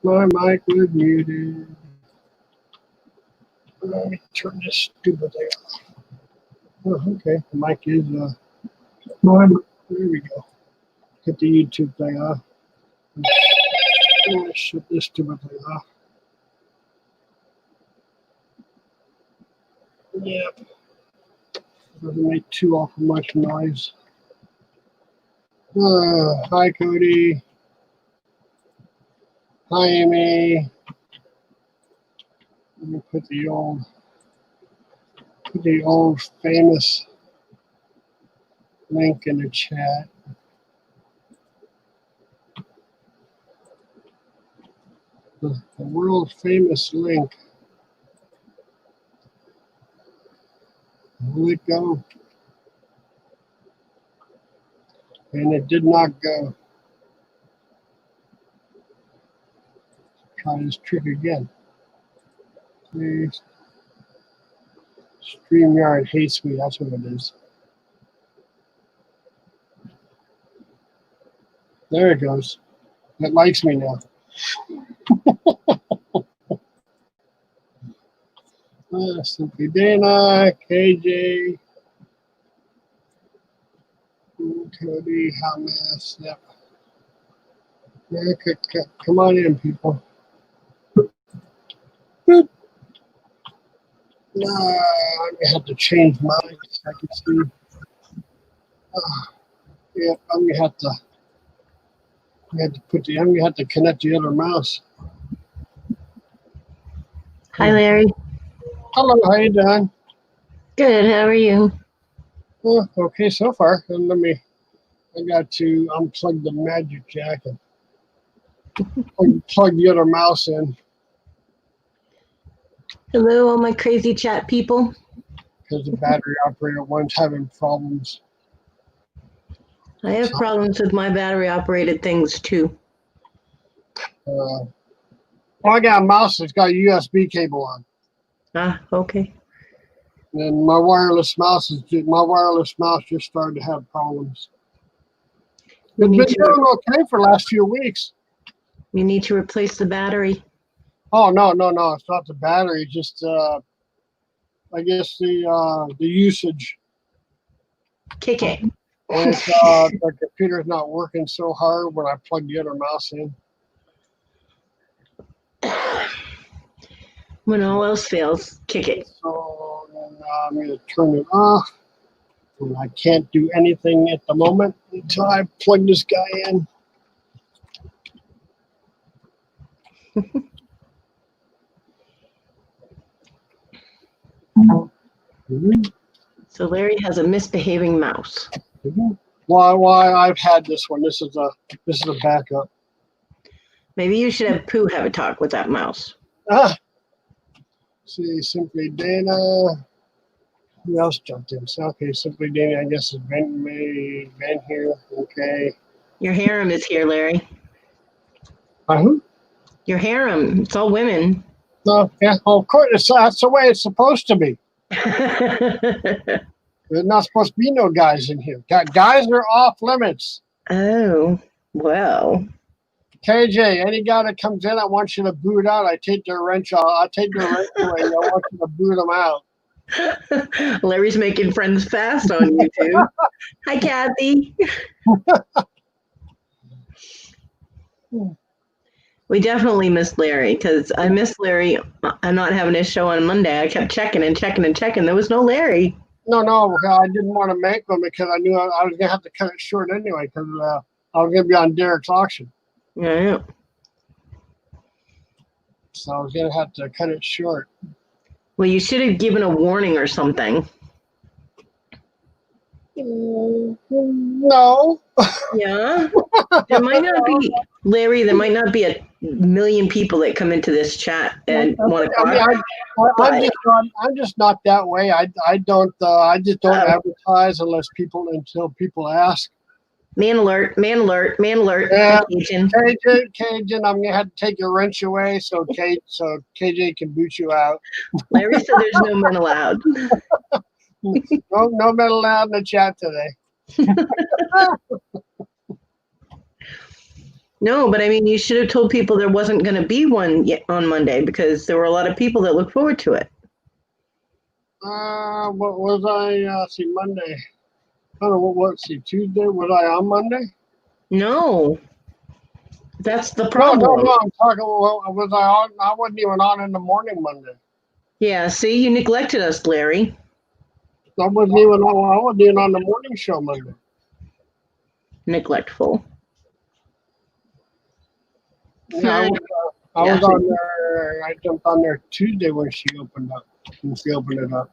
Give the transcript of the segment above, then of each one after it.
My mic was muted. Let me turn this stupid thing off. Oh, okay. The mic is there we go. Get the YouTube thing off. Shut this stupid thing off. Yep. Doesn't make too awful much noise. Hi, Cody. Hi, Amy. Let me put the old famous link in the chat. The world famous link. Will it go? And it did not go. Try this trick again. Please. StreamYard hates me, that's what it is. There it goes. It likes me now. Simply Dana, KJ, Cody, Hamas, yep. Yeah, come on in, people. I'm gonna have to change mine so I can see. Yeah, I'm gonna have to connect the other mouse. Hi, Larry. Hello, how you doing? Good. How are you? Oh, okay so far. And I got to unplug the magic jack and plug the other mouse in. Hello, all my crazy chat people. Because the battery operator one's having problems. I have problems with my battery operated things too. Well, I got a mouse that's got a USB cable on. Ah, okay. And my wireless mouse just started to have problems. It's been doing okay for the last few weeks. You need to replace the battery. Oh no! It's not the battery. It's just I guess the usage. Kick it. And the computer's not working so hard when I plug the other mouse in. When all else fails, kick it. So I'm going to turn it off. And I can't do anything at the moment until I plug this guy in. So Larry has a misbehaving mouse. Why I've had this one. This is a backup. Maybe you should have Pooh have a talk with that mouse. See, Simply Dana. Who else jumped in? So, okay, Simply Dana, I guess is Ben here. Okay. Your harem is here, Larry. Who? Your harem. It's all women. No, yeah, well, of course, that's the way it's supposed to be. There's not supposed to be no guys in here. Guys are off limits. Oh, well. KJ, any guy that comes in, I want you to boot out. I take their wrench off. I take their wrench away. I want you to boot them out. Larry's making friends fast on YouTube. Hi, Kathy. We definitely missed Larry because I missed Larry. I'm not having his show on Monday. I kept checking and checking and checking. There was no Larry. No, I didn't want to make them because I knew I was going to have to cut it short anyway because I was going to be on Derek's auction. Yeah. So I was going to have to cut it short. Well, you should have given a warning or something. No. Yeah. There might not be, Larry, there might not be a million people that come into this chat and want to talk. I'm just not that way. I just don't advertise until people ask. Man alert. Yeah, Cajun, I'm gonna have to take your wrench away so KJ can boot you out. Larry said there's no men allowed. No men allowed in the chat today. No, but I mean, you should have told people there wasn't going to be one yet on Monday because there were a lot of people that look forward to it. What was I? See, Monday. I don't know what. See, Tuesday. Was I on Monday? No, that's the No, problem. no. I'm talking. Was I on? I wasn't even on in the morning Monday. Yeah, see, you neglected us, Larry. I wasn't even on the morning show Monday. Neglectful. Yeah, I was on there. I jumped on there Tuesday when she opened up. When she opened it up.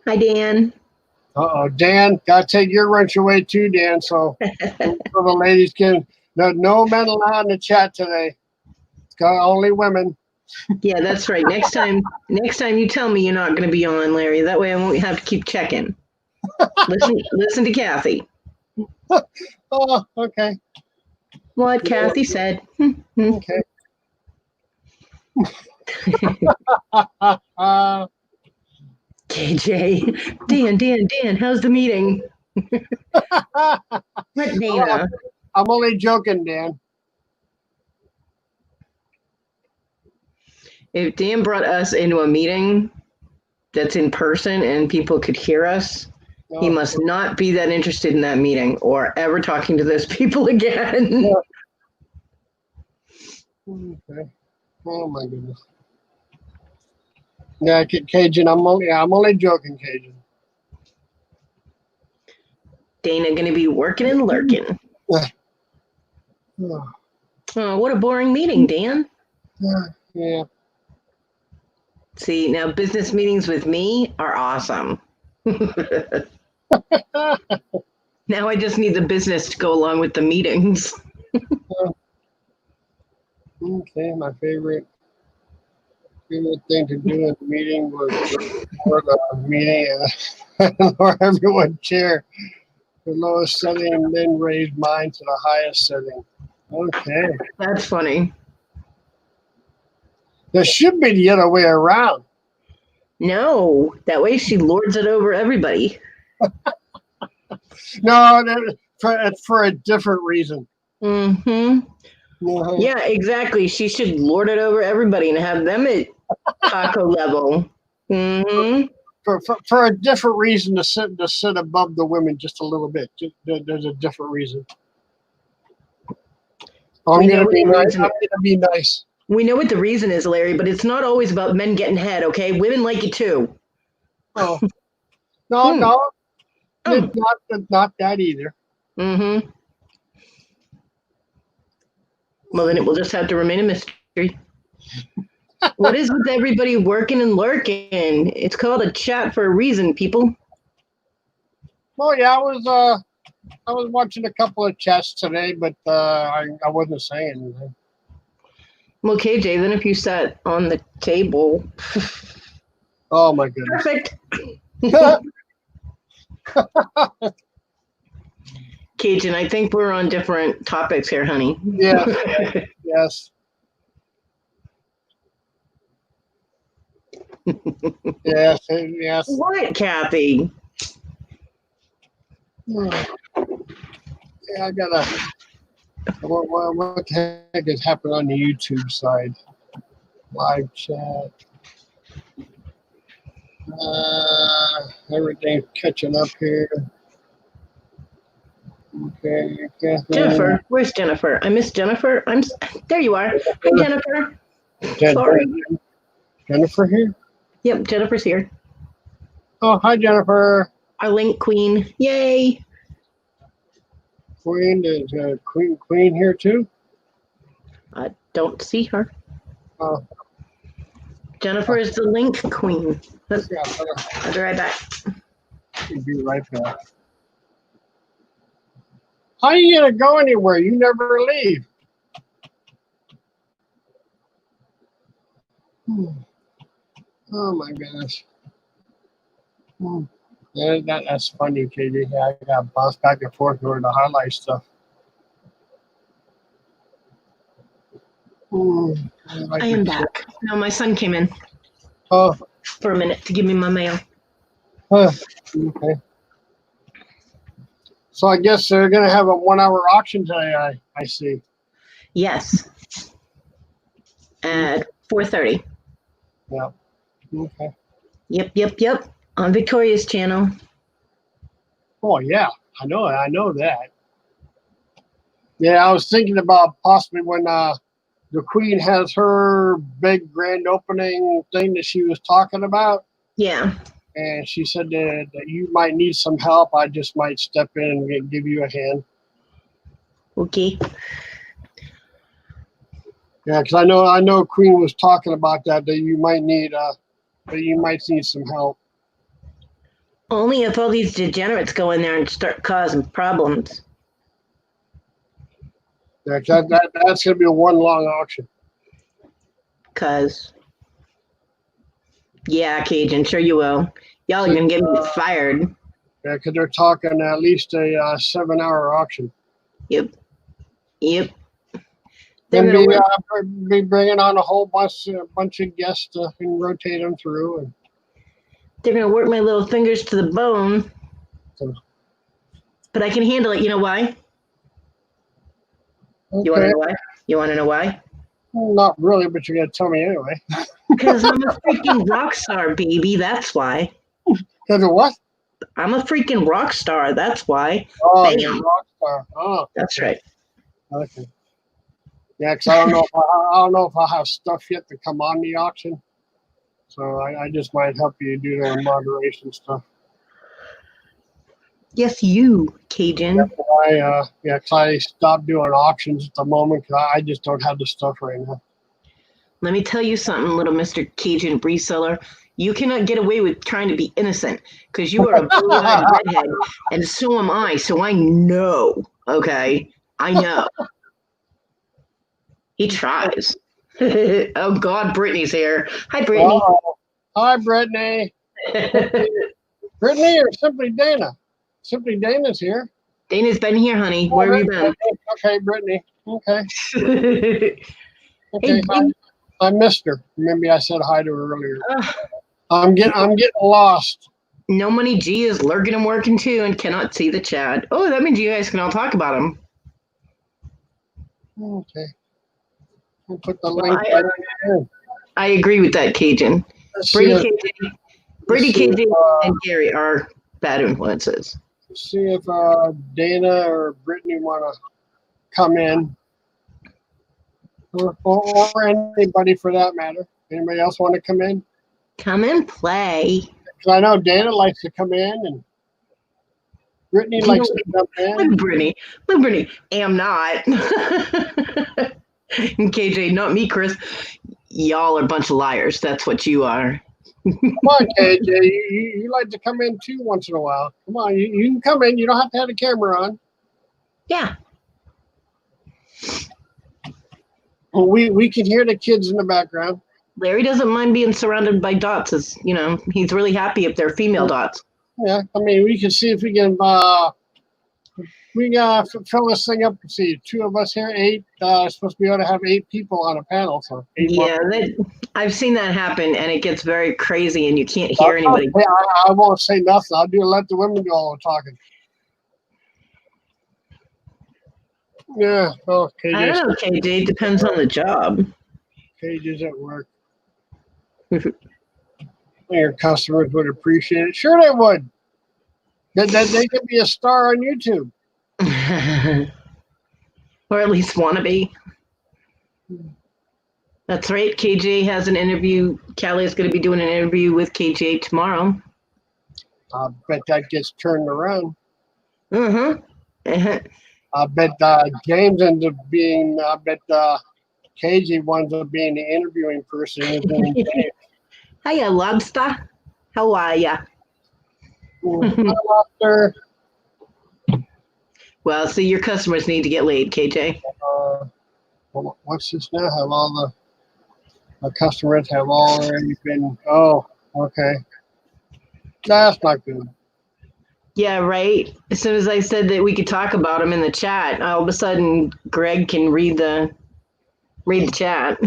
Hi, Dan. Dan, gotta take your wrench away too, Dan. So the ladies can. No men allowed in the chat today. It's got only women. Yeah, that's right. Next time you tell me you're not going to be on, Larry. That way I won't have to keep checking. Listen to Kathy. Oh, okay. What Kathy said. Okay. KJ, Dan, how's the meeting? What, Dana? I'm only joking, Dan. If Dan brought us into a meeting that's in person and people could hear us, he must not be that interested in that meeting or ever talking to those people again. Yeah. Okay. Oh my goodness. Yeah, Cajun. I'm only joking, Cajun. Dana gonna be working and lurking. Oh, what a boring meeting, Dan. Yeah. See, now business meetings with me are awesome. Now I just need the business to go along with the meetings. Okay, my favorite thing to do in the meeting was before the meeting and lower everyone's chair. The lowest setting and then raise mine to the highest setting. Okay. That's funny. There should be the other way around. No, that way she lords it over everybody. No, for a different reason. Mm-hmm. Yeah, exactly. She should lord it over everybody and have them at taco level. Mm-hmm. For a different reason to sit above the women just a little bit. There's a different reason. I'm gonna be nice. We know what the reason is, Larry, but it's not always about men getting head, okay? Women like it too. Oh. No. It's not that either. Mm-hmm. Well, then it will just have to remain a mystery. What is with everybody working and lurking? It's called a chat for a reason, people. Well, yeah, I was watching a couple of chats today, but I wasn't saying anything. Well, KJ, then if you sat on the table. Oh my goodness. Perfect. Cajun, I think we're on different topics here, honey. Yeah. Yes. Yes. What, Kathy? Yeah, I gotta. What the heck is happening on the YouTube side? Live chat. Everything's catching up here. Okay, Jennifer, where's Jennifer? I miss Jennifer. There you are. Hi, Jennifer. Sorry. Jennifer here? Yep, Jennifer's here. Oh, hi, Jennifer. Our link queen. Yay. Queen is Queen here too? I don't see her. Oh. Jennifer is the link queen. I'll be right back. I'll be right back. How are you gonna go anywhere? You never leave. Oh my gosh. Yeah, that's funny, KD. Yeah, I got bounced back and forth over the highlight stuff. I am back. No, my son came in. Oh. For a minute to give me my mail. Okay. So I guess they're going to have a 1 hour auction today, I see. Yes. At 4:30. Yeah. Okay. Yep. On Victoria's channel. Oh, yeah. I know that. Yeah, I was thinking about possibly when the Queen has her big grand opening thing that she was talking about. Yeah. And she said that you might need some help. I just might step in and give you a hand. Okay. Yeah, because I know Queen was talking about that you might need some help. Only if all these degenerates go in there and start causing problems. Yeah, that's going to be a one long auction. Cause, yeah, Cajun, sure you will. Y'all are gonna get me fired. Yeah, because they're talking at least a 7-hour auction. Yep. Then be bringing on a whole bunch of guests and rotate them through. And they're gonna work my little fingers to the bone. so, but I can handle it. You know why? okay. You want to know why? Not really, but you're gonna tell me anyway. Because I'm a freaking rock star, baby. That's why. Because of what? I'm a freaking rock star. That's why. Oh, Bam. you're a rock star. Oh, that's right. Okay. Yeah, because I don't know if I have stuff yet to come on the auction, so I just might help you do the moderation stuff. Yes, you, Cajun. Because I stopped doing auctions at the moment because I just don't have the stuff right now. Let me tell you something, little Mr. Cajun reseller. You cannot get away with trying to be innocent because you are a blue-eyed redhead, and so am I. So I know. Okay, I know. He tries. Oh God, Brittany's here. Hi, Brittany. Uh-oh. Hi, Brittany. Brittany or Simply Dana? Simply Dana's here. Dana's been here, honey. Where have you been? Okay, Brittany. Okay. Hey, I missed her. Maybe I said hi to her earlier. I'm getting lost. No Money G is lurking and working too and cannot see the chat. Oh, that means you guys can all talk about him. Okay. We'll put the link right in. I agree with that, Cajun. Brady KJ, and Gary are bad influences. Let's see if Dana or Brittany want to come in. Or anybody for that matter. Anybody else want to come in? Come and play. Because I know Dana likes to come in and Brittany likes to come in. Look, Brittany. Am not. And KJ, not me, Chris. Y'all are a bunch of liars. That's what you are. Come on, KJ. You like to come in too once in a while. Come on, you can come in. You don't have to have the camera on. Yeah. Well, we can hear the kids in the background. Larry doesn't mind being surrounded by dots. As you know, he's really happy if they're female dots. Yeah, I mean, we can see if we can. Fill this thing up. See, 2 of us here, 8. Supposed to be able to have 8 people on a panel. So 8 yeah, I've seen that happen, and it gets very crazy, and you can't hear anybody. I won't say nothing. I'll let the women do all the talking. Yeah. Oh, KJ. I don't know, KJ. Depends on the job. KJ's at work. Your customers would appreciate it. Sure, they would. They could be a star on YouTube. Or at least want to be. That's right. KJ has an interview. Callie is going to be doing an interview with KJ tomorrow. I bet that gets turned around. Uh-huh. I bet James ends up being, KJ winds up being the interviewing person. Hiya, lobster. How are ya? Hi, lobster. Well, see, your customers need to get laid, KJ. What's this now? Have all the customers have already been, oh, okay. That's not good. Yeah, right. As soon as I said that we could talk about them in the chat, all of a sudden Greg can read the chat.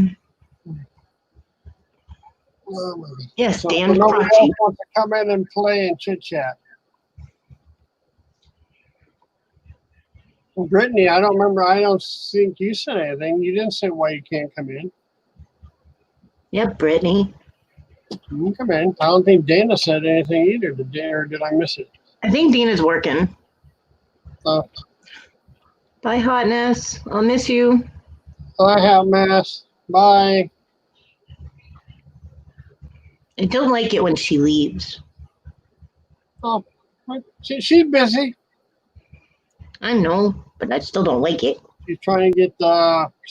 Yes, so Dan nobody Prachi. else wants to come in and play and chit chat. Brittany, I don't remember. I don't think you said anything. You didn't say why you can't come in. Yep, Brittany. You can come in. I don't think Dana said anything either. Did I miss it? I think Dana's working. Uh, Bye, hotness. I'll miss you. I have mass. Bye. I don't like it when she leaves. Oh, she's busy. I know, but I still don't like it. She's trying to get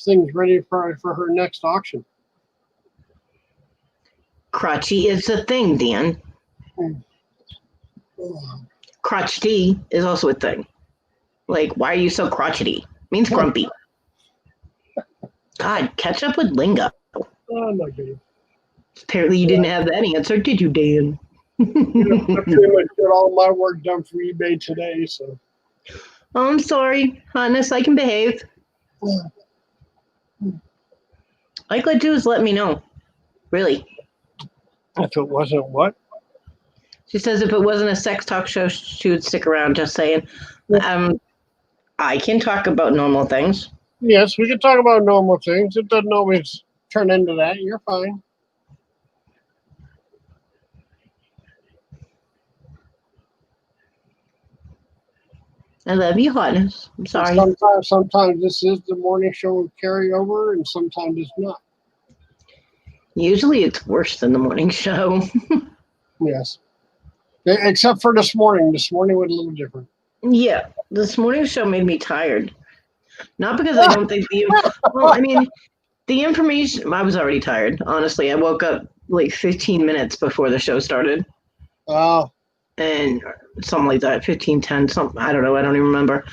things ready for her next auction. Crotchy is a thing, Dan. Crotchety is also a thing. Like, why are you so crotchety? Means grumpy. God, catch up with lingo. Oh my goodness. Apparently you didn't have that answer, did you, Dan? I pretty much got all my work done for eBay today, so. Oh, I'm sorry. Honest, I can behave. All you gotta do is let me know. Really. If it wasn't what? She says if it wasn't a sex talk show, she would stick around, just saying. I can talk about normal things. Yes, we can talk about normal things. It doesn't always turn into that. You're fine. I love you, hotness. I'm sorry. Sometimes this is the morning show carryover, and sometimes it's not. Usually it's worse than the morning show. Yes. Except for this morning. This morning was a little different. Yeah, this morning show made me tired. Not because I don't think the information, I was already tired, honestly. I woke up like 15 minutes before the show started. Oh. And something like that, 15:10, something, I don't know, I don't even remember.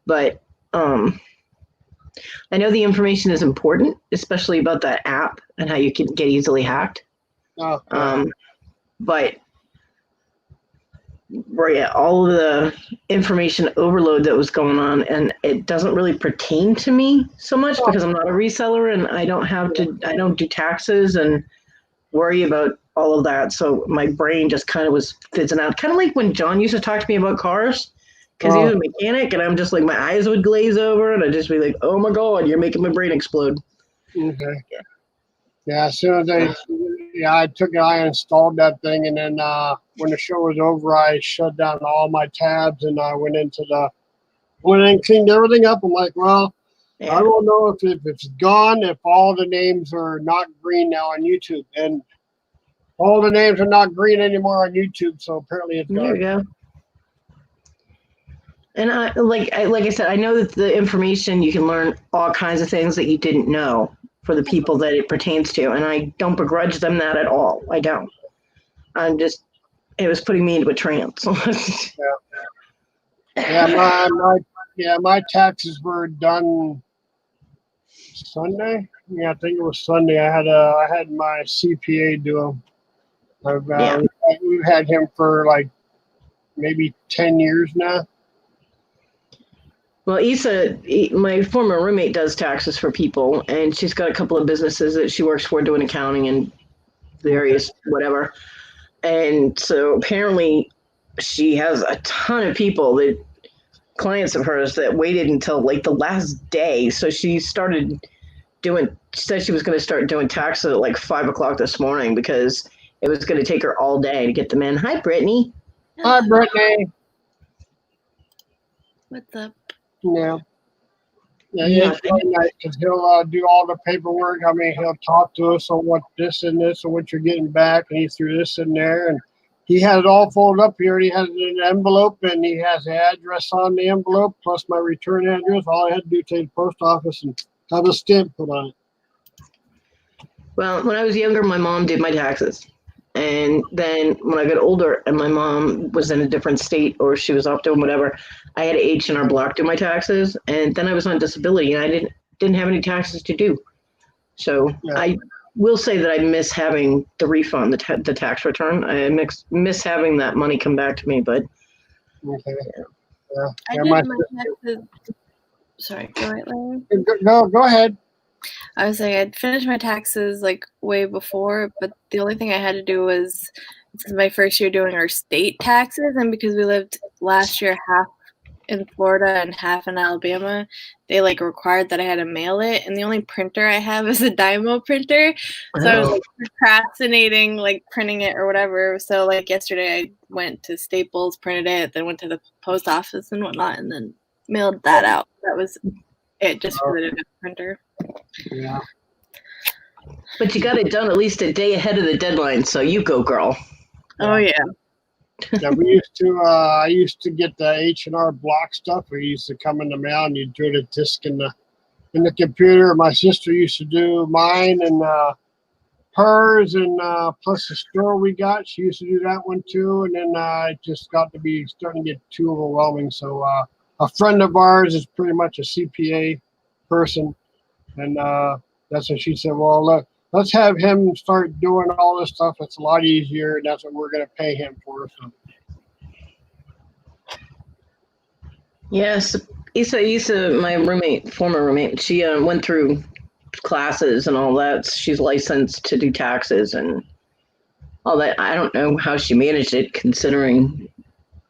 But I know the information is important, especially about that app and how you can get easily hacked. Oh, yeah. But yeah, all of the information overload that was going on, and it doesn't really pertain to me so much because I'm not a reseller and I don't do taxes and worry about all of that. So my brain just kind of was fizzing out. Kind of like when John used to talk to me about cars because he was a mechanic and I'm just like, my eyes would glaze over and I'd just be like, oh my God, you're making my brain explode. Okay. Yeah, as soon as I installed that thing, and then when the show was over, I shut down all my tabs and I went in and cleaned everything up. I'm like, well, yeah. I don't know if it's gone, if all the names are not green now on YouTube, and all the names are not green anymore on YouTube. So apparently it's gone. There we go. And like I said, I know that the information, you can learn all kinds of things that you didn't know for the people that it pertains to. And I don't begrudge them that at all. I don't. It was putting me into a trance. My taxes were done Sunday. Yeah, I think it was Sunday. I had my CPA do them. We've had him for like maybe 10 years now. Well, Issa, my former roommate, does taxes for people, and she's got a couple of businesses that she works for doing accounting and various whatever. And so apparently she has a ton of people, clients of hers, that waited until like the last day. So she said she was going to start doing taxes at like 5 o'clock this morning because it was going to take her all day to get them in. Hi, Brittany. Hi, Brittany. What's up? Yeah. Yeah, it's really nice because he'll do all the paperwork. I mean, he'll talk to us on what this and this and what you're getting back, and he threw this in there, and he has it all folded up here. He has an envelope, and he has the address on the envelope plus my return address. All I had to do was take the post office and have a stamp put on it. Well, when I was younger, my mom did my taxes. And then when I got older and my mom was in a different state or she was off doing whatever, I had H&R Block do my taxes. And then I was on disability and I didn't have any taxes to do. So yeah. I will say that I miss having the refund, the tax return. I miss having that money come back to me. But okay. Yeah. I did my taxes. Sorry, go ahead, Larry. Go ahead. I was saying I'd finished my taxes like way before, but the only thing I had to do this is my first year doing our state taxes, and because we lived last year in Florida and half in Alabama, they like required that I had to mail it, and the only printer I have is a Dymo printer. So I was like procrastinating like printing it or whatever. So like yesterday I went to Staples, printed it, then went to the post office and whatnot, and then mailed that out. That was it, just for the printer. Yeah. But you got it done at least a day ahead of the deadline, so you go, girl. Oh yeah. Yeah, we used to. I used to get the H&R Block stuff. We used to come in the mail, and you do the disc in the computer. My sister used to do mine and hers, and plus the store we got. She used to do that one too. And then it just got to be starting to get too overwhelming. So a friend of ours is pretty much a CPA person, and that's what she said. Well, look. Let's have him start doing all this stuff. It's a lot easier, and that's what we're going to pay him for. So. Yes, Issa, my roommate, former roommate, she went through classes and all that. She's licensed to do taxes and all that. I don't know how she managed it, considering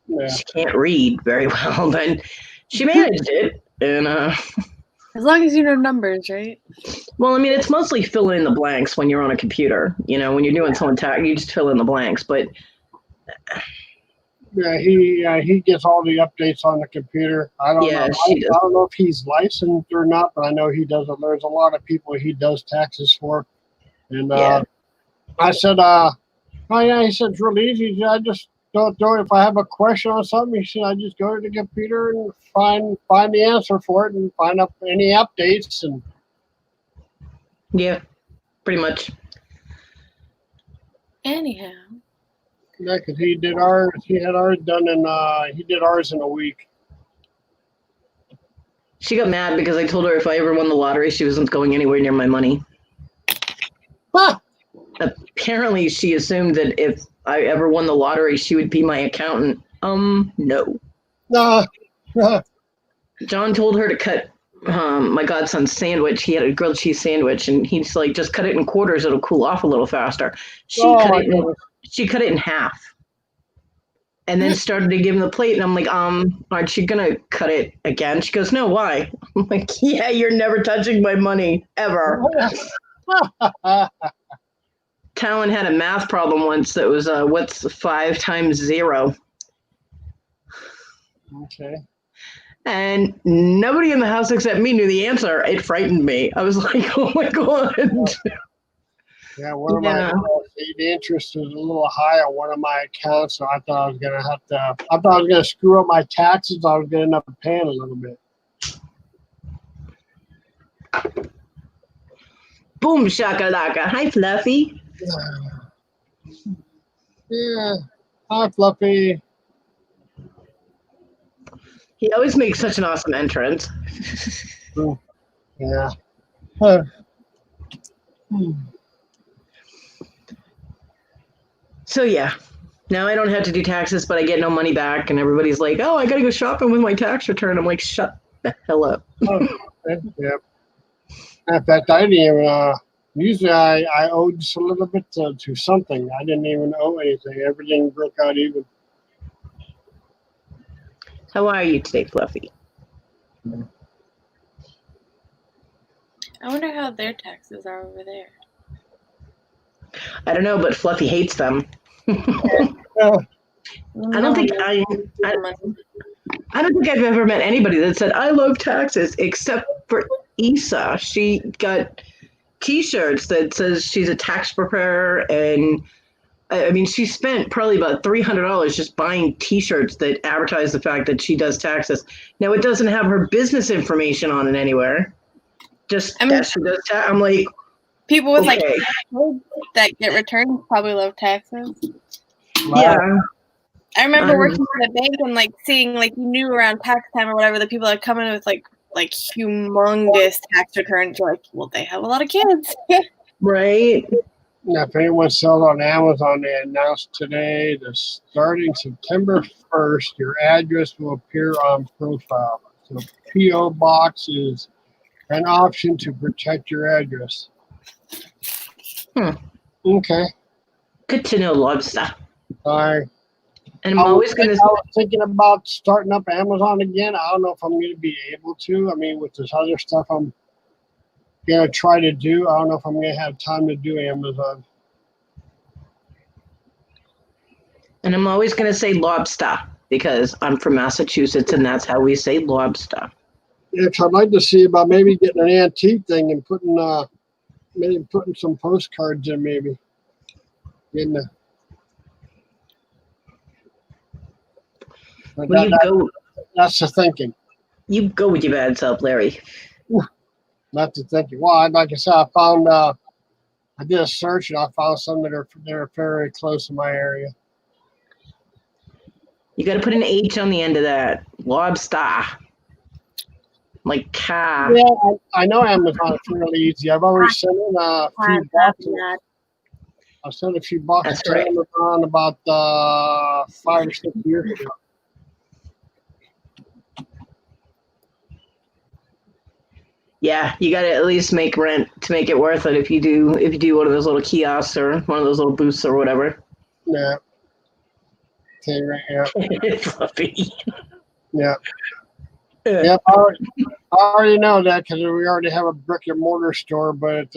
she can't read very well, but she managed it. And as long as you know numbers, right? Well, I mean, it's mostly fill in the blanks when you're on a computer. You know, when you're doing someone tax, you just fill in the blanks. But yeah, he gets all the updates on the computer. I don't know. I don't know if he's licensed or not, but I know he does it. There's a lot of people he does taxes for, and I said, oh yeah, he said it's really easy. I just don't do it. If I have a question on something, he said I just go to the computer and find the answer for it and find up any updates and. Yeah, pretty much. Anyhow. Yeah, because he did ours. He had ours done in. He did ours in a week. She got mad because I told her if I ever won the lottery, she wasn't going anywhere near my money. Huh. Apparently, she assumed that if I ever won the lottery, she would be my accountant. No. John told her to cut my godson's sandwich. He had a grilled cheese sandwich, and he's like, just cut it in quarters. It'll cool off a little faster. She cut it in half, and then started to give him the plate. And I'm like, aren't you gonna cut it again? She goes, no, why? I'm like, yeah, you're never touching my money ever. Talon had a math problem once that was what's 5 times 0? Okay. And nobody in the house except me knew the answer. It frightened me. I was like, oh my God. Yeah, one of my the interest was a little high on one of my accounts, so I thought I was gonna screw up my taxes. I was gonna end up paying a little bit. Boom shakalaka. Hi, Fluffy. Yeah. Hi, Fluffy. He always makes such an awesome entrance. Yeah. So yeah, now I don't have to do taxes, but I get no money back, and everybody's like, "Oh, I got to go shopping with my tax return." I'm like, "Shut the hell up." Yeah. In fact, I didn't even. Usually, I owed just a little bit to something. I didn't even owe anything. Everything broke out even. How are you today, Fluffy? I wonder how their taxes are over there. I don't know, but Fluffy hates them. I don't think I've ever met anybody that said I love taxes except for Issa. She got T-shirts that says she's a tax preparer, and I mean she spent probably about $300 just buying T-shirts that advertise the fact that she does taxes. Now it doesn't have her business information on it anywhere. Just that she does tax. I'm like, people with like that get returns probably love taxes. Wow. Yeah. I remember working at a bank and like seeing like you knew around tax time or whatever the people that come in with like humongous tax returns. You're like, well, they have a lot of kids. Right. Now, if anyone sells on Amazon, they announced today that starting September 1st, your address will appear on profile. So P.O. Box is an option to protect your address. Okay. Good to know, Lobster. Bye. And I'm always going I to. was thinking about starting up Amazon again. I don't know if I'm going to be able to. I mean, with this other stuff I'm going to try to do, I don't know if I'm going to have time to do Amazon. And I'm always going to say lobster because I'm from Massachusetts and that's how we say lobster. Yeah, 'cause I'd like to see about maybe getting an antique thing and maybe putting some postcards in, maybe. But Well, that's the thinking. you go with your bad self, Larry. Not the thinking. Well, like I said, I found I did a search and I found some that are very close to my area. You got to put an H on the end of that. Lobster. Like car. Yeah, I know Amazon is really easy. I've already sent in a few boxes. I sent a few boxes to Amazon about 5 or 6 years ago. Yeah, you got to at least make rent to make it worth it if you do one of those little kiosks or one of those little booths or whatever. Yeah. Okay, right, yeah. Fluffy. Yeah. Yeah, I already know that because we already have a brick and mortar store, but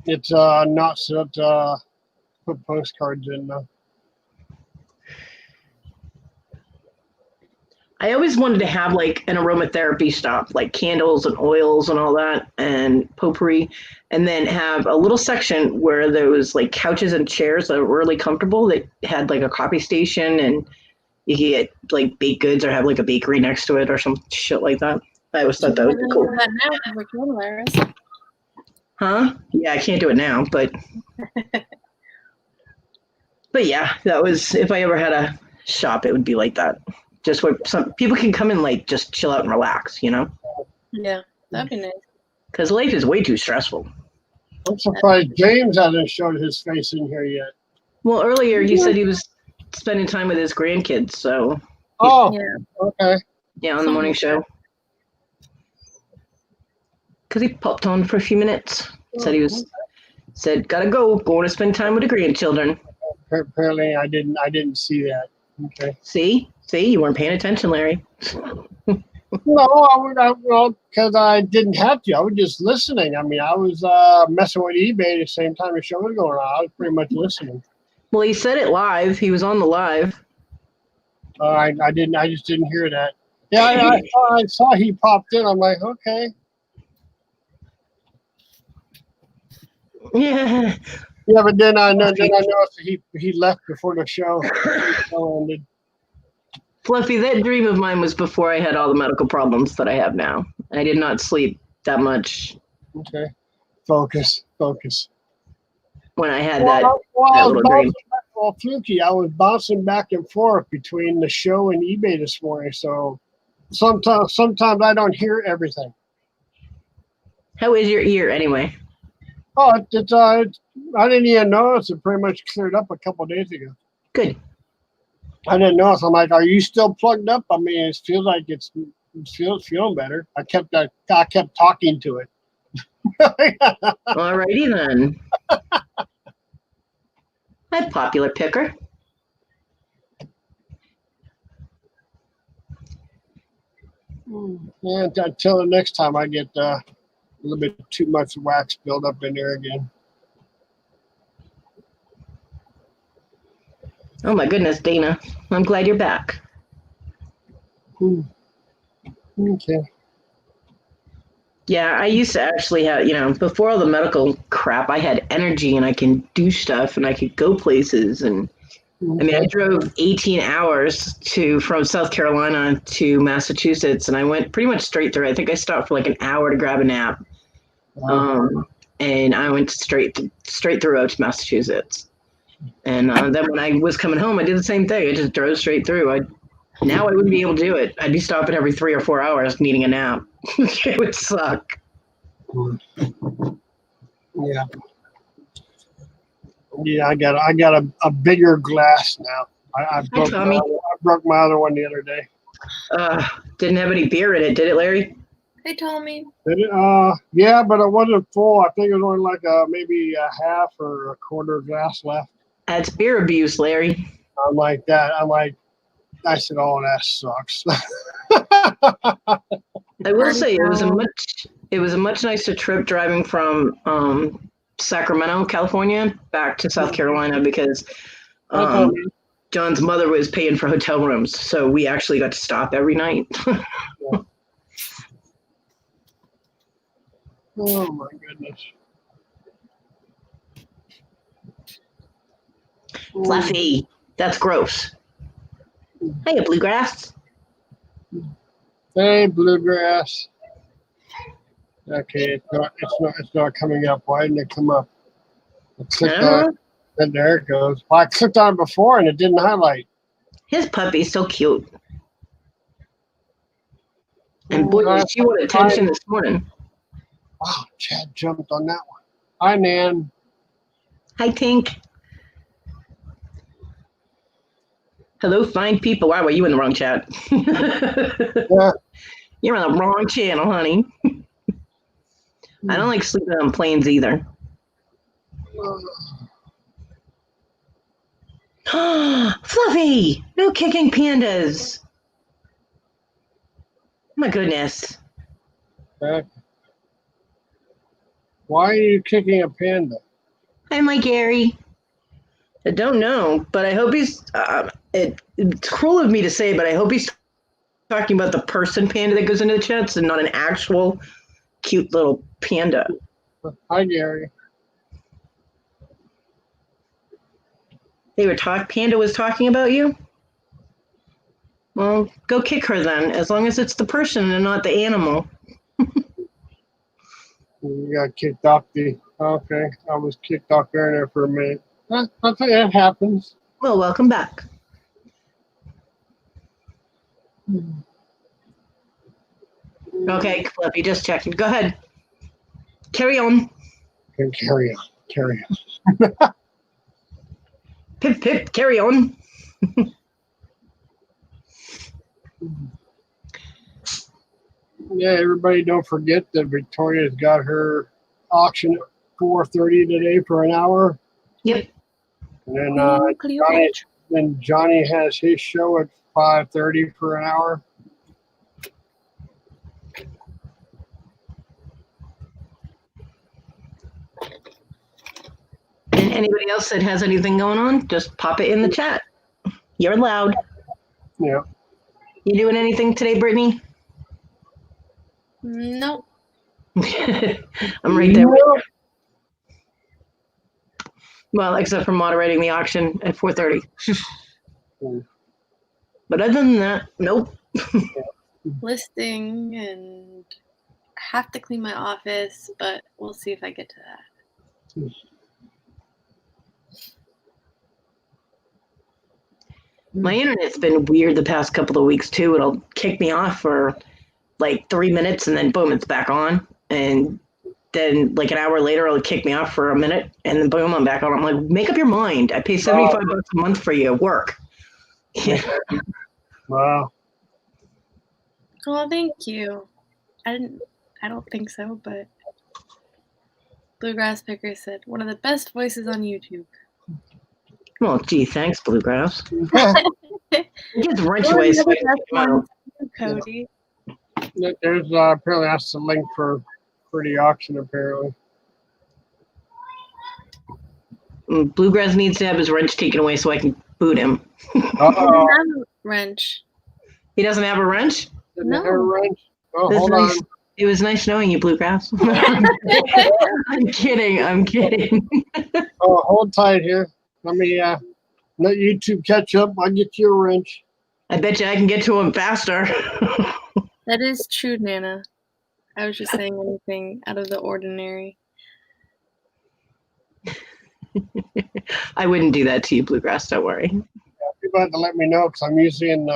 it's not set up to put postcards in though. I always wanted to have like an aromatherapy shop, like candles and oils and all that, and potpourri, and then have a little section where there was like couches and chairs that were really comfortable that had like a coffee station and you could get like baked goods or have like a bakery next to it or some shit like that. I always thought that would be cool. Huh? Yeah, I can't do it now, but yeah, that was if I ever had a shop, it would be like that. Just where some people can come and like just chill out and relax, you know? Yeah, that'd be nice. Because life is way too stressful. I'm surprised James hasn't showed his face in here yet. Well, earlier he said he was spending time with his grandkids, so. Oh, yeah. Okay. Yeah, on the morning show. Because he popped on for a few minutes. Said gotta go, going to spend time with the grandchildren. Apparently, I didn't see that. Okay. See, you weren't paying attention, Larry. No, because I didn't have to. I was just listening. I mean, I was messing with eBay at the same time the show was going on. I was pretty much listening. Well, he said it live. He was on the live. I just didn't hear that. Yeah, I saw he popped in. I'm like, okay. Yeah. Yeah, but then I noticed he left before the show ended. Fluffy, that dream of mine was before I had all the medical problems that I have now. I did not sleep that much. Okay. Focus. When I had that little dream. Well, Fluky, I was bouncing back and forth between the show and eBay this morning, so sometimes I don't hear everything. How is your ear anyway? Oh, I didn't even notice. It pretty much cleared up a couple of days ago. Good. I didn't notice. I'm like, are you still plugged up? I mean, it feels like it's feeling better. I kept talking to it. Alrighty then. That popular picker. Yeah, until the next time I get a little bit too much wax build up in there again. Oh my goodness, Dana. I'm glad you're back. Okay. Yeah, I used to actually have, before all the medical crap, I had energy and I can do stuff and I could go places. And I mean, I drove 18 hours from South Carolina to Massachusetts and I went pretty much straight through. I think I stopped for like an hour to grab a nap. And I went straight through out to Massachusetts. And then when I was coming home, I did the same thing. I just drove straight through. Now I wouldn't be able to do it. I'd be stopping every 3 or 4 hours needing a nap. It would suck. Yeah. Yeah, I got a bigger glass now. I broke my other one the other day. Didn't have any beer in it, did it, Larry? Hey, Tommy. Did it? Yeah, but it wasn't full. I think it was only like maybe a half or a quarter glass left. That's beer abuse, Larry. I'm like that. I said, oh, that sucks. I will say it was a much nicer trip driving from Sacramento, California, back to South Carolina because John's mother was paying for hotel rooms, so we actually got to stop every night. Oh my goodness. Fluffy, that's gross. Hey, bluegrass. Hey, bluegrass. Okay, it's not coming up. Why didn't it come up? I clicked on it, and there it goes. Well, I clicked on it before and it didn't highlight. His puppy's so cute. And boy, did she want attention this morning. Wow, Chad jumped on that one. Hi, Nan. Hi, Tink. Hello, fine people. Why were you in the wrong chat? Yeah. You're on the wrong channel, honey. I don't like sleeping on planes either. Fluffy! No kicking pandas. My goodness. Why are you kicking a panda? Hi, my Gary. I don't know, but I hope he's. It's cruel of me to say, but I hope he's talking about the person panda that goes into the chats and not an actual cute little panda. Hi, Gary. Panda was talking about you? Well, go kick her then, as long as it's the person and not the animal. You got kicked off the. Okay, I was kicked off there for a minute. I think that happens. Well, welcome back. Okay, Fluffy, just checking. Go ahead. Carry on. Carry on. Carry on. Pip, pip, carry on. Yeah, everybody don't forget that Victoria's got her auction at 4:30 today for an hour. Yep. And then Johnny has his show at 5:30 for an hour. And anybody else that has anything going on, just pop it in the chat. You're allowed. Yeah. You doing anything today, Brittany? Nope. I'm right there with you. Well, except for moderating the auction at 4:30. But other than that, nope. Listing, and I have to clean my office, but we'll see if I get to that. My internet's been weird the past couple of weeks too. It'll kick me off for like 3 minutes and then boom, it's back on. And then like an hour later, it'll kick me off for a minute and then boom, I'm back on. I'm like, make up your mind. I pay $75 a month for you. Work. Yeah. Wow. Oh, thank you. I don't think so, but Bluegrass Picker said one of the best voices on YouTube. Well, gee, thanks, Bluegrass. It gets wrench One away. of So the best ones, Cody. There's apparently that's the link for the auction apparently. Bluegrass needs to have his wrench taken away so I can boot him. He doesn't have a wrench. He doesn't have a wrench? No. Have a wrench? Oh, That's hold nice. on. It was nice knowing you, Bluegrass. I'm kidding. Oh, hold tight here. Let me let YouTube catch up. I'll get you a wrench. I bet you I can get to him faster. That is true, Nana. I was just saying anything out of the ordinary. I wouldn't do that to you, Bluegrass. Don't worry. People have to let me know because I'm usually on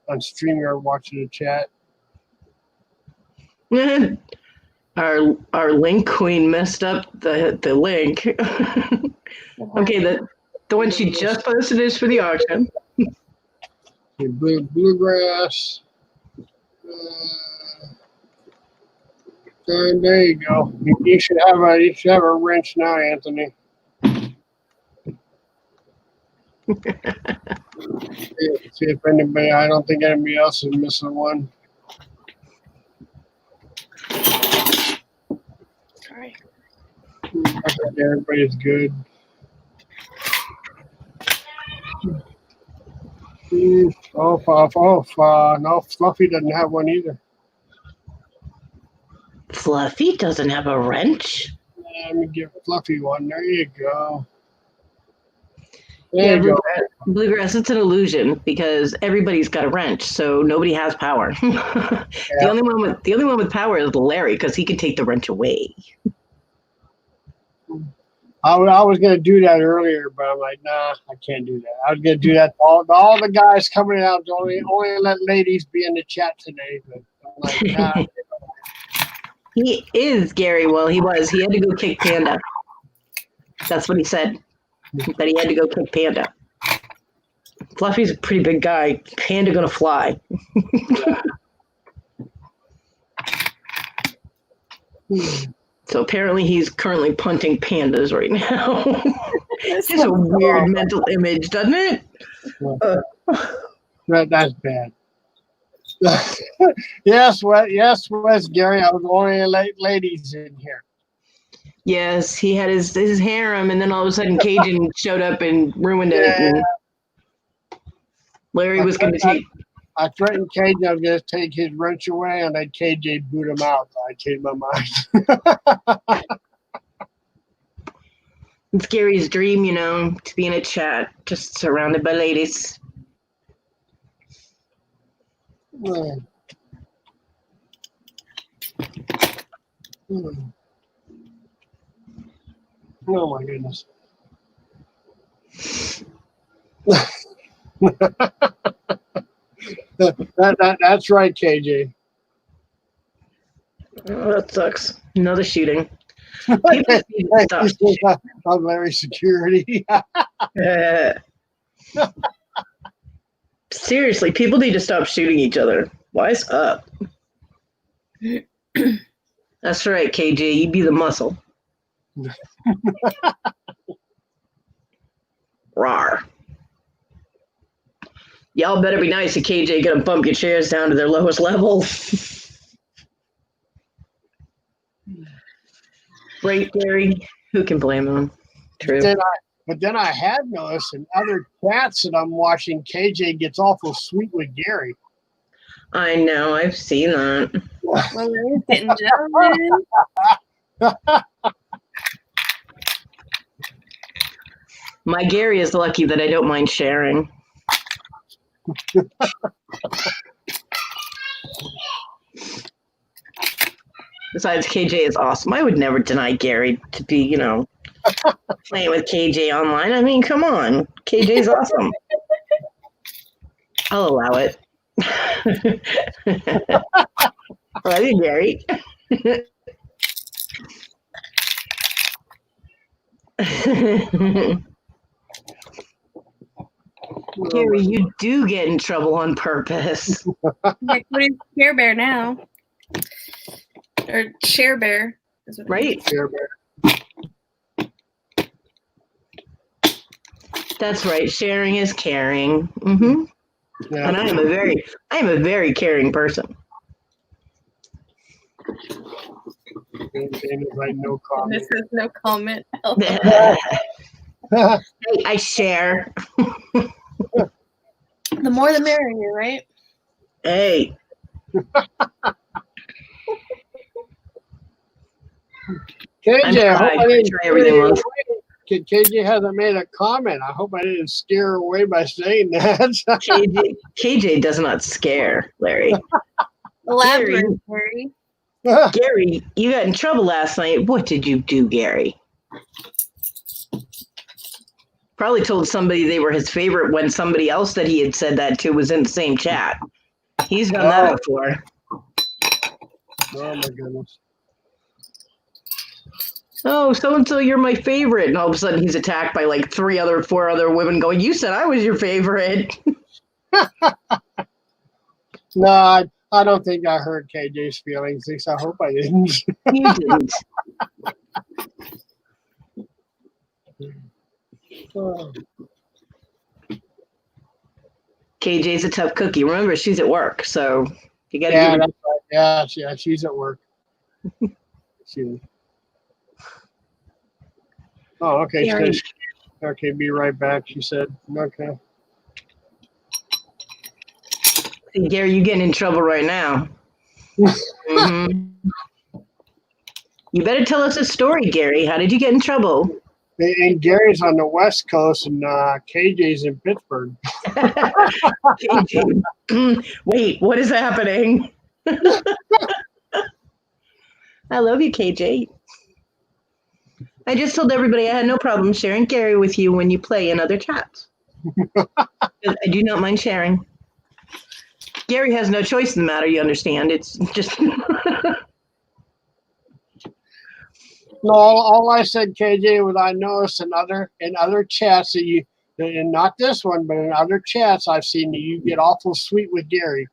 StreamYard watching the chat. Our link queen messed up the link. Okay, the one she just posted is for the auction. Bluegrass. There you go. You should have a wrench now, Anthony. See if anybody. I don't think anybody else is missing one. Sorry. I think everybody's good. No, Fluffy doesn't have one either. Fluffy doesn't have a wrench. Let me give Fluffy one. There you go. Yeah, There you go. Bluegrass, it's an illusion because everybody's got a wrench, so nobody has power. The only one with power is Larry because he can take the wrench away. I was going to do that earlier, but I'm like, nah, I can't do that. I was going to do that to all the guys coming out. Only let ladies be in the chat today. But I'm like, nah. He is Gary. Well, he was. He had to go kick Panda. That's what he said. That he had to go kick Panda. Fluffy's a pretty big guy. Panda gonna fly. So apparently he's currently punting pandas right now. It's a weird mental image, doesn't it? That's bad. Yes, Wes, Gary. I was only ladies in here. Yes, he had his harem, and then all of a sudden Cajun showed up and ruined it. And Larry was going to take. I threatened Cajun I was going to take his wrench away, and then KJ boot him out. I changed my mind. It's Gary's dream, to be in a chat, just surrounded by ladies. Oh my goodness. That's right, KJ. Oh, that sucks. Another shooting. I'm Larry Security. Seriously, people need to stop shooting each other. Wise up. That's right, KJ. You be the muscle. Rawr. Y'all better be nice to KJ. Gonna bump your chairs down to their lowest level. Right, Gary? Who can blame him? True. But then I have noticed in other chats that I'm watching, KJ gets awful sweet with Gary. I know. I've seen that. Well, Larry's getting jealous. My Gary is lucky that I don't mind sharing. Besides, KJ is awesome. I would never deny Gary to be, playing with KJ online. I mean, come on. KJ's awesome. I'll allow it. Love you, Gary. Gary, you do get in trouble on purpose. Like, what is Care Bear now? Or Share Bear. Right. Share Bear. That's right. Sharing is caring. Mm-hmm. Yeah. And I am a very caring person. Right, no comment. This is no comment. Hey, I share. The more the merrier, right? Hey. KJ, KJ hasn't made a comment. I hope I didn't scare her away by saying that. KJ does not scare, Larry. Elaborate, Larry. Gary, you got in trouble last night. What did you do, Gary? Probably told somebody they were his favorite when somebody else that he had said that to was in the same chat. He's done that before. Oh, my goodness. Oh, so-and-so, you're my favorite. And all of a sudden he's attacked by like 4 other women going, you said I was your favorite. No, I don't think I hurt KJ's feelings. At least I hope I didn't. You didn't. KJ's a tough cookie. Remember, she's at work, so you got to Yeah, give her. that's right. Yeah, she's at work. She, oh, okay. Gary. Okay, be right back. She said, okay. Gary, you getting in trouble right now. Mhm. You better tell us a story, Gary. How did you get in trouble? And Gary's on the West Coast, and KJ's in Pittsburgh. KJ. Wait, what is happening? I love you, KJ. I just told everybody I had no problem sharing Gary with you when you play in other chats. I do not mind sharing. Gary has no choice in the matter, you understand. It's just... No, all I said, KJ, was I noticed in other chats that you, and not this one, but in other chats I've seen that you get awful sweet with Gary.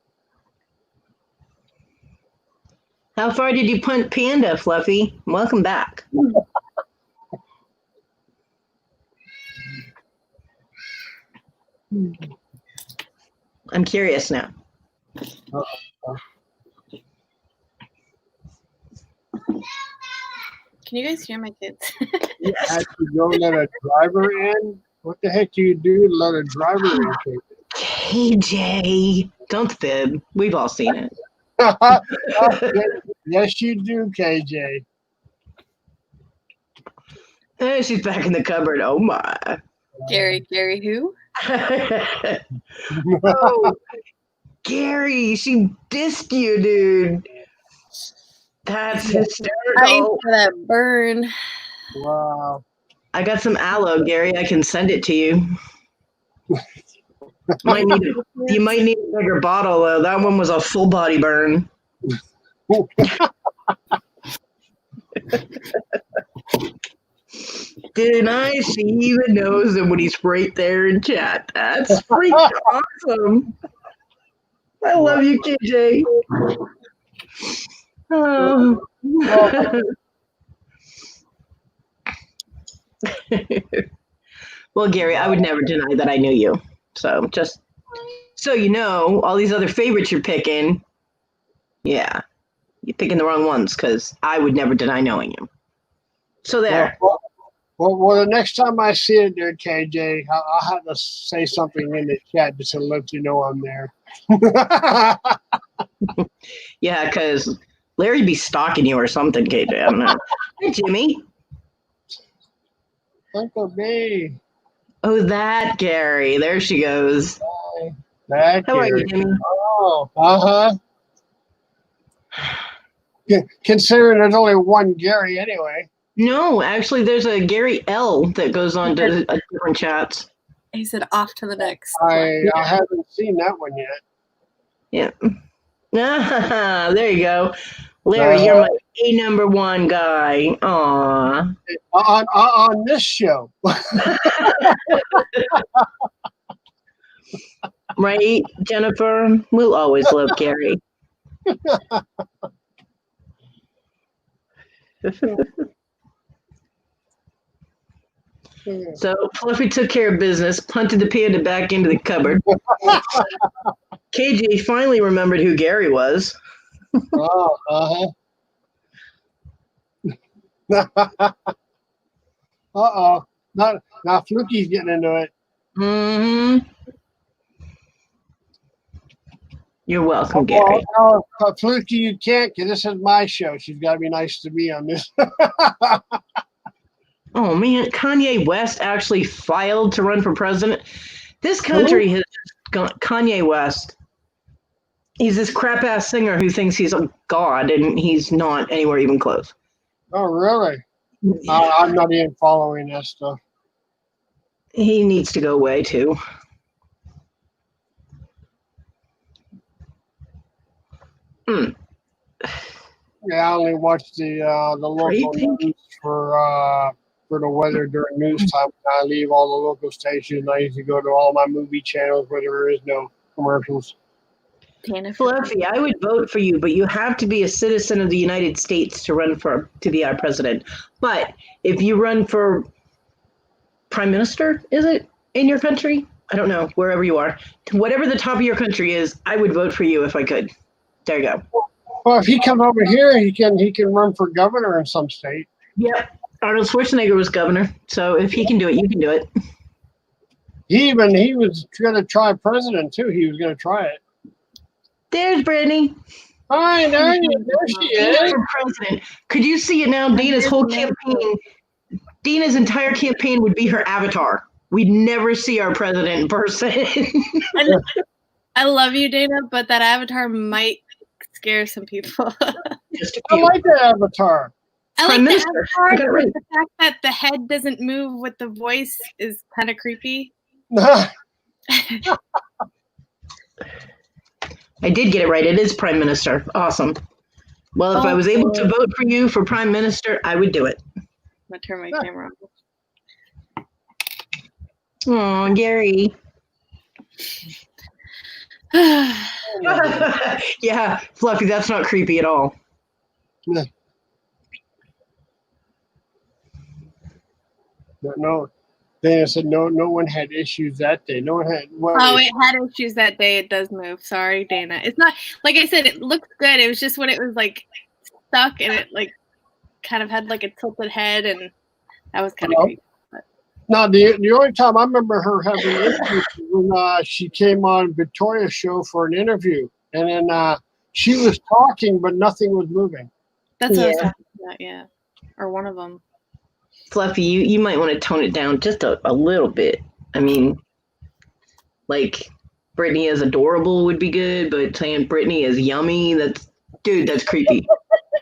How far did you punt Panda, Fluffy? Welcome back. I'm curious now. Can you guys hear my kids? Had to go let a driver in? What the heck do you do to let a driver in, KJ, don't fib. We've all seen it. KJ? Yes, you do, KJ. She's back in the cupboard. Oh my. Gary who? Oh, Gary, she dissed you, dude. That's I hysterical. for that burn. Wow. I got some aloe, Gary. I can send it to you. You might need a bigger bottle, though. That one was a full body burn. Dude, I she even knows him when he's right there in chat. That's freaking awesome. I love you, KJ. Oh. Well, Gary, I would never deny that I knew you. So just so you know, all these other favorites you're picking, yeah, you're picking the wrong ones because I would never deny knowing you. So there. Well, the next time I see it there, KJ, I'll have to say something in the chat just to let you know I'm there. Yeah, because Larry be stalking you or something, KJ. I don't know. Hey, Jimmy. Uncle B. Oh, that Gary. There she goes. That How are you, Gary. Jimmy? Oh, Considering there's only one Gary anyway. No, actually, there's a Gary L that goes on to different chats. He said off to the next. I haven't seen that one yet. Yeah. There you go. Larry, you're my #1 guy. Aw. On this show. Right, Jennifer? We'll always love Gary. So Fluffy took care of business, punted the panda back into the cupboard. KJ finally remembered who Gary was. Uh-oh. Now Fluky's getting into it. Mm-hmm. You're welcome, Gary. No, Fluky, you can't, because this is my show. She's got to be nice to me on this. Oh, man. Kanye West actually filed to run for president. This country has gone. Kanye West. He's this crap-ass singer who thinks he's a god, and he's not anywhere even close. Oh, really? I'm not even following that stuff. He needs to go away, too. Yeah, I only watch the local news for the weather during news time. When I leave all the local stations, I usually go to all my movie channels where there is no commercials. Fluffy, I would vote for you, but you have to be a citizen of the United States to be our president. But if you run for prime minister, is it in your country? I don't know, wherever you are. Whatever the top of your country is, I would vote for you if I could. There you go. Well, if he comes over here, he can run for governor in some state. Yep. Arnold Schwarzenegger was governor, so if he can do it, you can do it. He was going to try president too. He was going to try it. There's Brittany. Hi, there she is. For president. Could you see it now? Dina's whole campaign, Dina's entire campaign would be her avatar. We'd never see our president in person. I love you, Dana, but that avatar might scare some people. Just a I few. like that avatar. I Prime like Minister. the I got it avatar, right. but the fact that the head doesn't move with the voice is kind of creepy. I did get it right. It is Prime Minister. Awesome. Well, if I was able to vote for you for Prime Minister, I would do it. I'm gonna turn my camera on. Oh, Gary. Yeah, Fluffy, that's not creepy at all. No. Dana said no one had issues that day. No one had. Oh, it had issues that day. It does move. Sorry, Dana. It's not like I said. It looked good. It was just when it was like stuck and it like kind of had like a tilted head, and that was kind of creepy. No, the only time I remember her having issues when she came on Victoria's show for an interview, and then she was talking but nothing was moving. That's what I was talking about. Yeah, or one of them. Fluffy, you might want to tone it down just a little bit. I mean, like, Brittany as adorable would be good, but saying Brittany as yummy, that's creepy.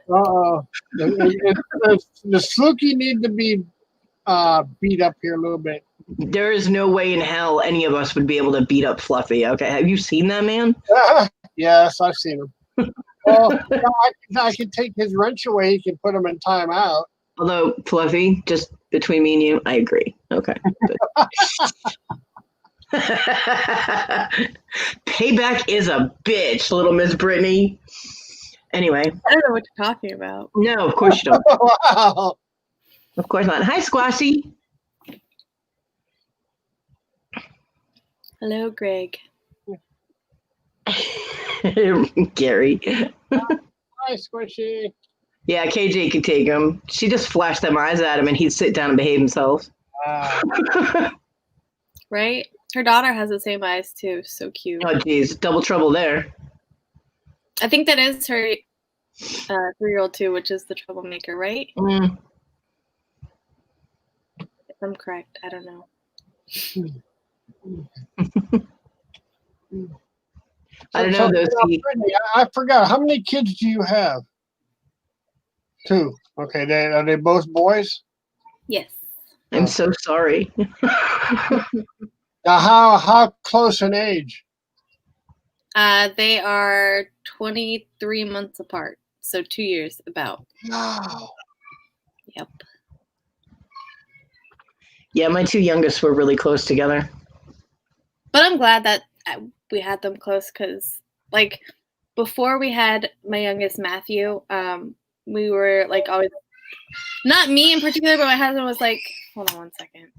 The Slooky need to be beat up here a little bit. There is no way in hell any of us would be able to beat up Fluffy. Okay, have you seen that man? Yes, I've seen him. Well, I can take his wrench away. He can put him in timeout. Although, Fluffy, just between me and you, I agree. Okay. Payback is a bitch, little Miss Brittany. Anyway. I don't know what you're talking about. No, of course you don't. Wow. Of course not. Hi, Squashy. Hello, Greg. Gary. Hi, Squishy. Yeah, KJ could take him. She just flashed them eyes at him and he'd sit down and behave himself. Right? Her daughter has the same eyes too. So cute. Oh, geez. Double trouble there. I think that is her 3-year-old too, which is the troublemaker, right? Mm. If I'm correct. I don't know. I don't know. Brittany, I forgot. How many kids do you have? 2. Okay, are they both boys? Yes. I'm so sorry. Now, how close in age? They are 23 months apart, so 2 years about. Wow. Yep. Yeah, my 2 youngest were really close together. But I'm glad that we had them close because, like, before we had my youngest Matthew, we were like always, not me in particular, but my husband was like, hold on one second.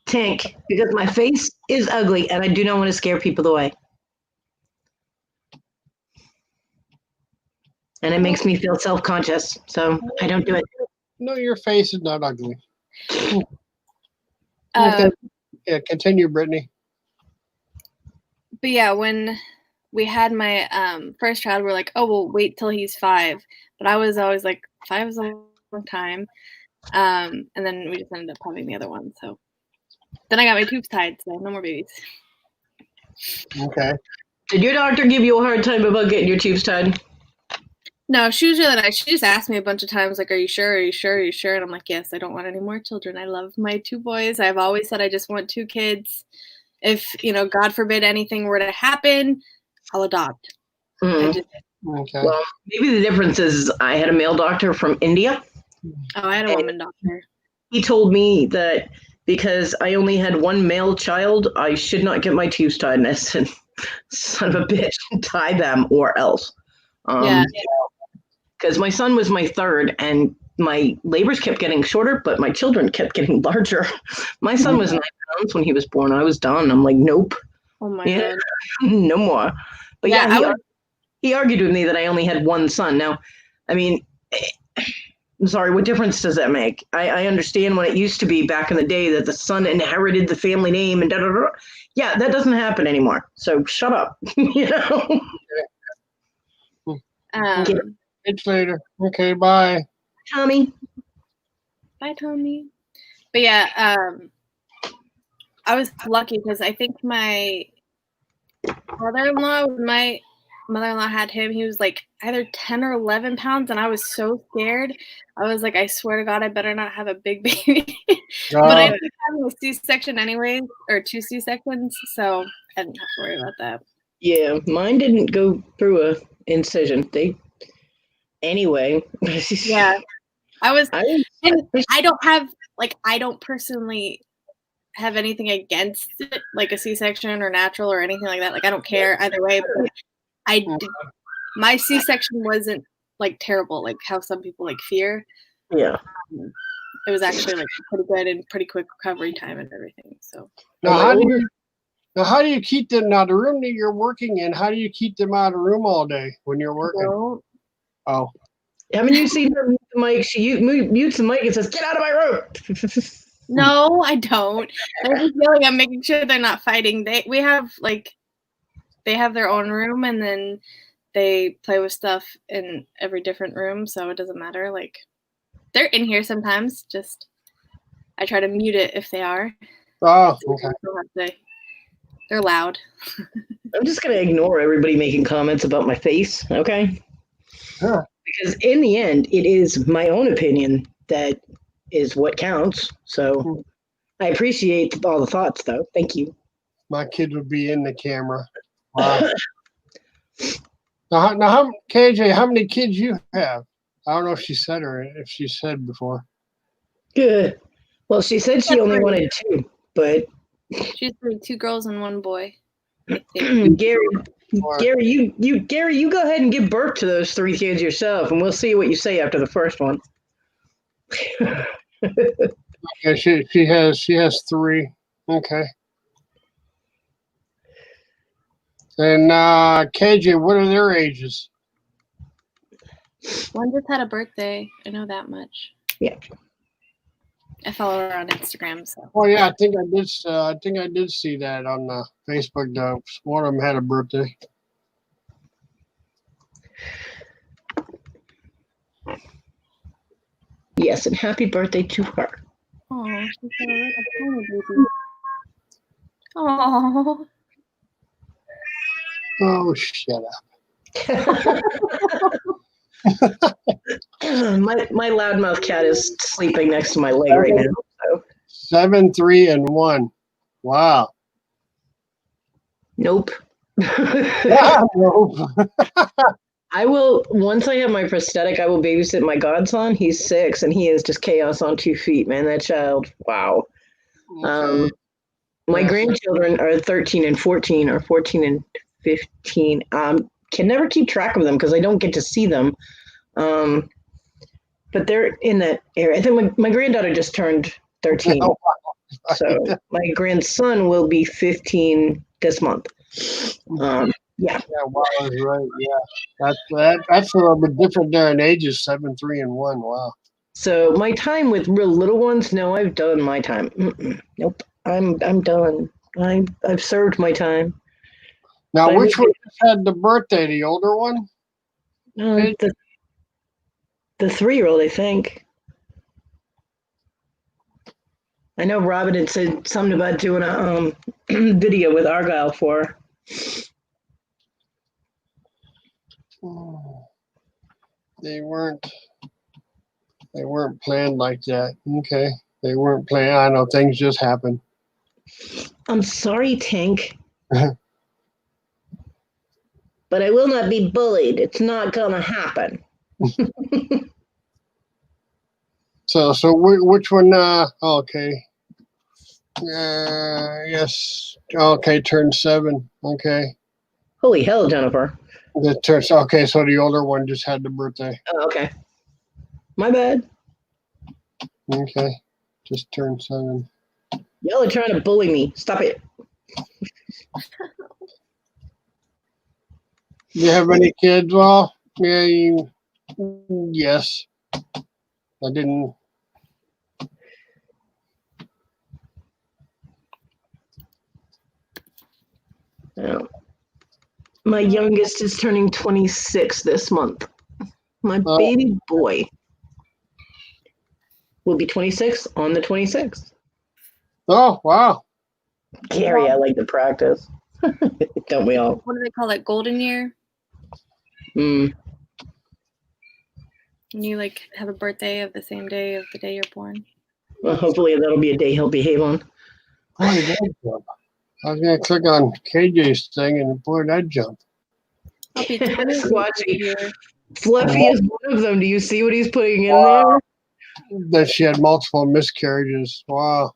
Tink, because my face is ugly and I do not want to scare people away. And it makes me feel self-conscious, so I don't do it. No, your face is not ugly. Continue, Brittany. But yeah, when we had my first child, we're like, oh, we'll wait till he's 5. But I was always like, 5 is a long time. And then we just ended up having the other one. So then I got my tubes tied, so no more babies. Okay. Did your doctor give you a hard time about getting your tubes tied? No, she was really nice. She just asked me a bunch of times, like, are you sure? Are you sure? Are you sure? And I'm like, yes, I don't want any more children. I love my 2 boys. I've always said I just want 2 kids. If, God forbid anything were to happen, I'll adopt. Mm-hmm. Okay. Well, maybe the difference is I had a male doctor from India. Oh, I had a woman doctor. He told me that because I only had 1 male child, I should not get my tubes tied. And I said, son of a bitch, tie them or else. Yeah. Because my son was my 3rd, and my labors kept getting shorter, but my children kept getting larger. My son was 9 pounds when he was born. I was done. I'm like, nope. Oh my Yeah. god. No more. But Yeah, he argued with me that I only had one son. Now, I mean, I'm sorry, what difference does that make? I understand when it used to be back in the day that the son inherited the family name and da da da. Yeah, that doesn't happen anymore. So shut up. You know. It's later. Okay, bye. Tommy. Bye, Tommy. But yeah, I was lucky because I think my brother-in-law, my mother-in-law had him, he was like either 10 or 11 pounds, and I was so scared. I was like, I swear to God, I better not have a big baby. But I ended up having a C-section anyways, or 2 C-sections, so I didn't have to worry about that. Yeah, mine didn't go through a incision. Anyway. Yeah. I don't have, like, I don't personally have anything against it, like a C-section or natural or anything like that. Like, I don't care either way, but my C-section wasn't like terrible, like how some people like fear. Yeah. It was actually like pretty good and pretty quick recovery time and everything. So now, how do you keep them now? The room that you're working in, how do you keep them out of the room all day when you're working? don't. Oh, Haven't you seen her mute the mic? She mutes the mic and says, "Get out of my room." No, I don't. They're just yelling. I'm making sure they're not fighting. They have their own room, and then they play with stuff in every different room, so it doesn't matter. Like, they're in here sometimes. Just I try to mute it if they are. oh, okay. They're loud. I'm just gonna ignore everybody making comments about my face, okay? Huh. Because in the end, it is my own opinion that is what counts. So I appreciate all the thoughts, though. Thank you. My kid would be in the camera. Wow. now, KJ, how many kids you have? I don't know if she said before. Good. Well, she said she only wanted 2, but She's 2 girls and 1 boy. Gary, you go ahead and give birth to those 3 kids yourself, and we'll see what you say after the first one. Okay, she has 3. Okay. And KJ, what are their ages? One just had a birthday. I know that much. Yeah. I follow her on Instagram, so. Oh yeah, I think I did see that on Facebook. One of them had a birthday. Yes, and happy birthday to her. Oh, she's got a little tiny baby. Oh. Oh, shut my loudmouth cat is sleeping next to my leg right now. So. 7, 3, and 1. Wow. Nope. Nope. I will, once I have my prosthetic, I will babysit my godson. He's 6 and he is just chaos on 2 feet, man. That child, wow. Okay. My grandchildren are 13 and 14 or 14 and 15. Can never keep track of them because I don't get to see them. But they're in that area. I think my granddaughter just turned 13. Oh, so my grandson will be 15 this month. Yeah. Yeah, wow, that's right. Yeah, that's a little bit different there in ages, 7, 3, and 1. Wow. So my time with real little ones, no, I've done my time. Nope, I'm done. I've served my time. Now, which one had the birthday? The older one? The 3-year-old, I think. I know Robin had said something about doing a video with Argyle for her. They weren't planned like that. Okay. They weren't planned. I know things just happen. I'm sorry, Tank. But I will not be bullied. It's not gonna happen. So which one? Okay. Yes. Okay, turned 7. Okay. Holy hell, Jennifer. Okay, so the older one just had the birthday. Oh, okay. My bad. Okay. Just turned 7. Y'all are trying to bully me. Stop it. Do you have any kids? Well, yeah, yes. I didn't. No. My youngest is turning 26 this month. My Oh. baby boy will be 26 on the 26th. Oh, wow. Gary, I like to practice. Don't we all? What do they call it? Golden year? Mm. And you like have a birthday of the same day of the day you're born. Well, hopefully that'll be a day he'll behave on. Boy, that jump. I was going to click on KJ's thing, and boy, that jump. I'll be 20 Squatchy. year. Fluffy is one of them. Do you see what he's putting in there? That she had multiple miscarriages. Wow.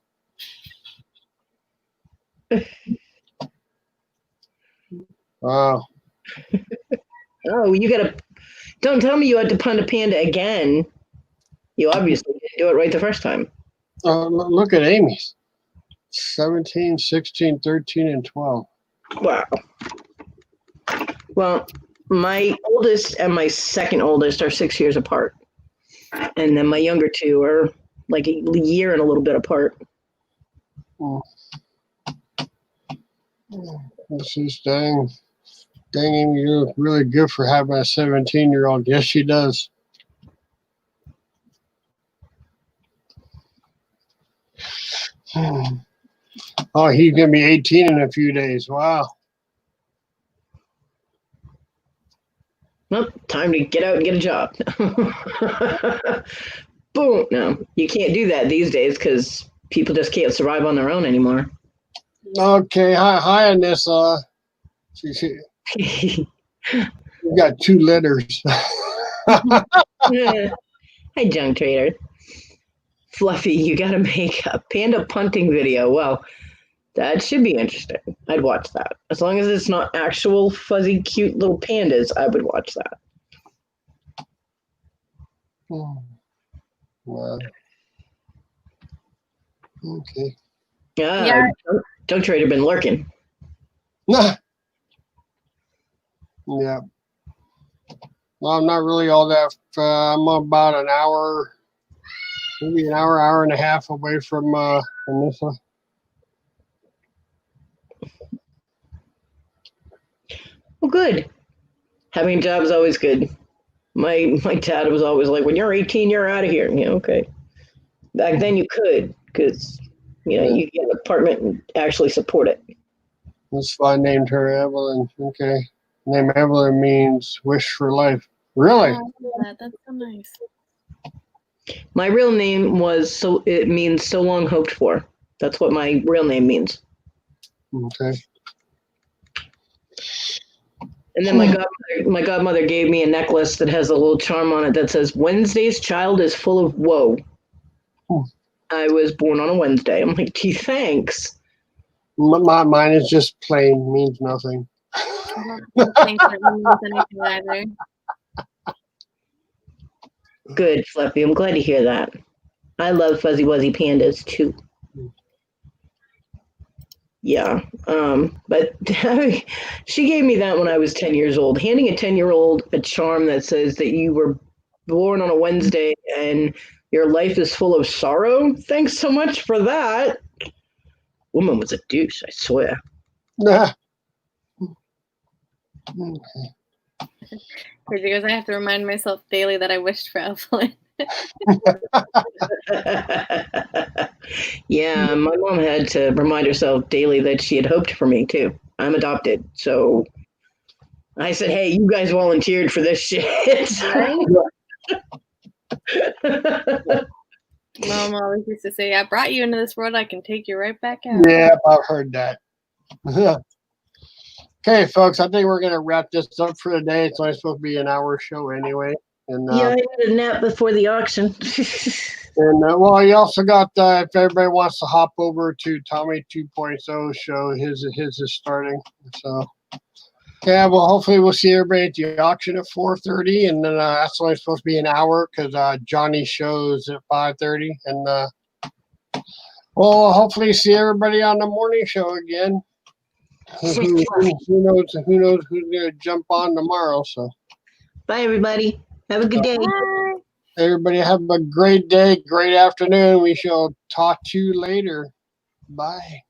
Wow. Oh, you gotta. Don't tell me you had to punt a panda again. You obviously didn't do it right the first time. Look at Amy's. 17, 16, 13, and 12. Wow. Well, my oldest and my second oldest are 6 years apart. And then my younger two are like a year and a little bit apart. This is dang, Amy, you look really good for having a 17-year-old. Yes, she does. Oh, he's going to be 18 in a few days. Wow. Well, time to get out and get a job. Boom. No, you can't do that these days because people just can't survive on their own anymore. Okay. Hi, Anissa. You got 2 letters. Hi, junk trader. Fluffy, you got to make a panda punting video. Well, that should be interesting. I'd watch that. As long as it's not actual fuzzy, cute little pandas, I would watch that. Wow. Okay. Yeah. Junk trader been lurking. Yeah. Well, I'm not really all that. I'm about an hour, maybe an hour and a half away from Anissa. Well, good. Having a job is always good. My dad was always like, when you're 18, you're out of here. Yeah, okay. Back then you could, because you get an apartment and actually support it. That's why I named her Evelyn. Okay. Name Evelyn means wish for life. Really? Oh, I love that. That's so nice. My real name it means so long hoped for. That's what my real name means. Okay. And then my godmother gave me a necklace that has a little charm on it that says, Wednesday's child is full of woe. I was born on a Wednesday. I'm like, gee, thanks. Mine is just plain, means nothing. I don't think that means anything either. Good, Fluffy. I'm glad to hear that. I love fuzzy wuzzy pandas too. Yeah. But she gave me that when I was 10 years old. Handing a 10-year-old a charm that says that you were born on a Wednesday and your life is full of sorrow. Thanks so much for that. Woman was a douche, I swear. Because I have to remind myself daily that I wished for Evelyn. Yeah, my mom had to remind herself daily that she had hoped for me too. I'm adopted, so I said, "Hey, you guys volunteered for this shit." Right? Mom always used to say, I brought you into this world, I can take you right back out. Yeah, I've heard that. Okay, folks, I think we're going to wrap this up for today. It's only supposed to be an hour show anyway. And Yeah, I had a nap before the auction. And well, you also got if everybody wants to hop over to Tommy 2.0 show, his is starting. So Yeah, well, hopefully we'll see everybody at the auction at 4:30, and then that's only supposed to be an hour because Johnny shows at 5:30, and we'll hopefully see everybody on the morning show again. Who knows? Who knows who's gonna jump on tomorrow? So, Bye, everybody. Have a good day. Bye. everybody have a great day, great afternoon. We shall talk to you later. Bye.